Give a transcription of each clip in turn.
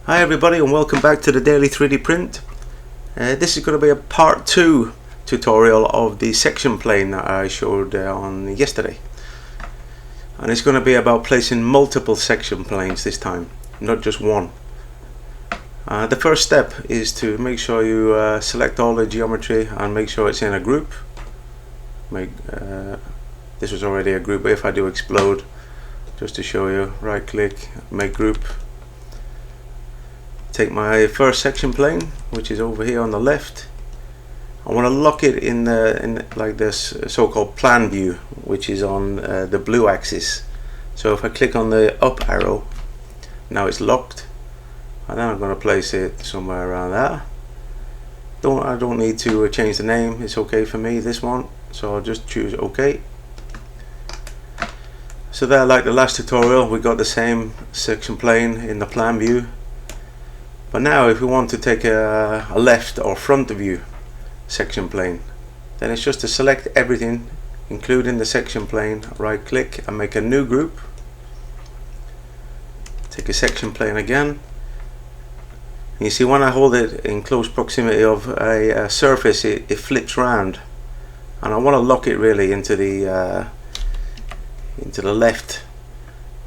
Hi everybody, and welcome back to the Daily 3D Print. This is going to be a part 2 tutorial of the section plane that I showed on yesterday. And it's going to be about placing multiple section planes this time, not just one. The first step is to make sure you select all the geometry and make sure it's in a group. This was already a group, but if I do explode, just to show you, right click, make group. Take my first section plane, which is over here on the left. I want to lock it in like this so-called plan view, which is on the blue axis. So if I click on the up arrow, now it's locked, and then I'm going to place it somewhere around there. I don't need to change the name, it's okay for me, this one, so I'll just choose OK. So there, like the last tutorial, we got the same section plane in the plan view. But now if we want to take a left or front view section plane, then it's just to select everything including the section plane, right click and make a new group. Take a section plane again. And you see when I hold it in close proximity of a surface, it flips round, and I want to lock it really into the left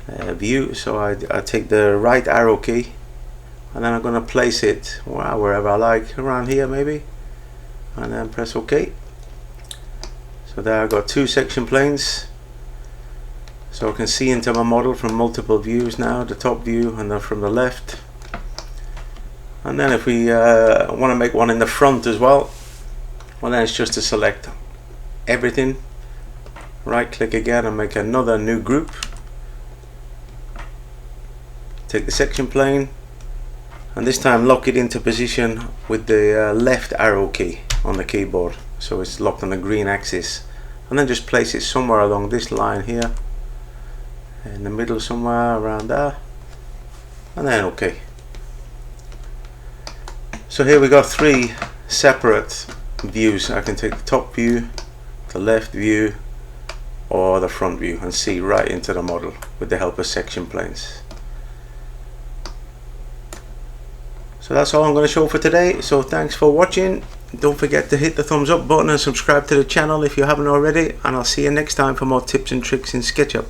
view. So I take the right arrow key, and then I'm going to place it wherever I like, around here maybe, and then press OK. So there I've got two section planes, so I can see into my model from multiple views now, the top view and then from the left. And then if we want to make one in the front as well, then it's just to select everything, right click again and make another new group. Take the section plane, and this time lock it into position with the left arrow key on the keyboard, so it's locked on the green axis, and then just place it somewhere along this line here, in the middle somewhere around there, and then OK. So here we got three separate views. I can take the top view, the left view, or the front view and see right into the model with the help of section planes. So that's all I'm going to show for today. So thanks for watching. Don't forget to hit the thumbs up button and subscribe to the channel if you haven't already, and I'll see you next time for more tips and tricks in SketchUp.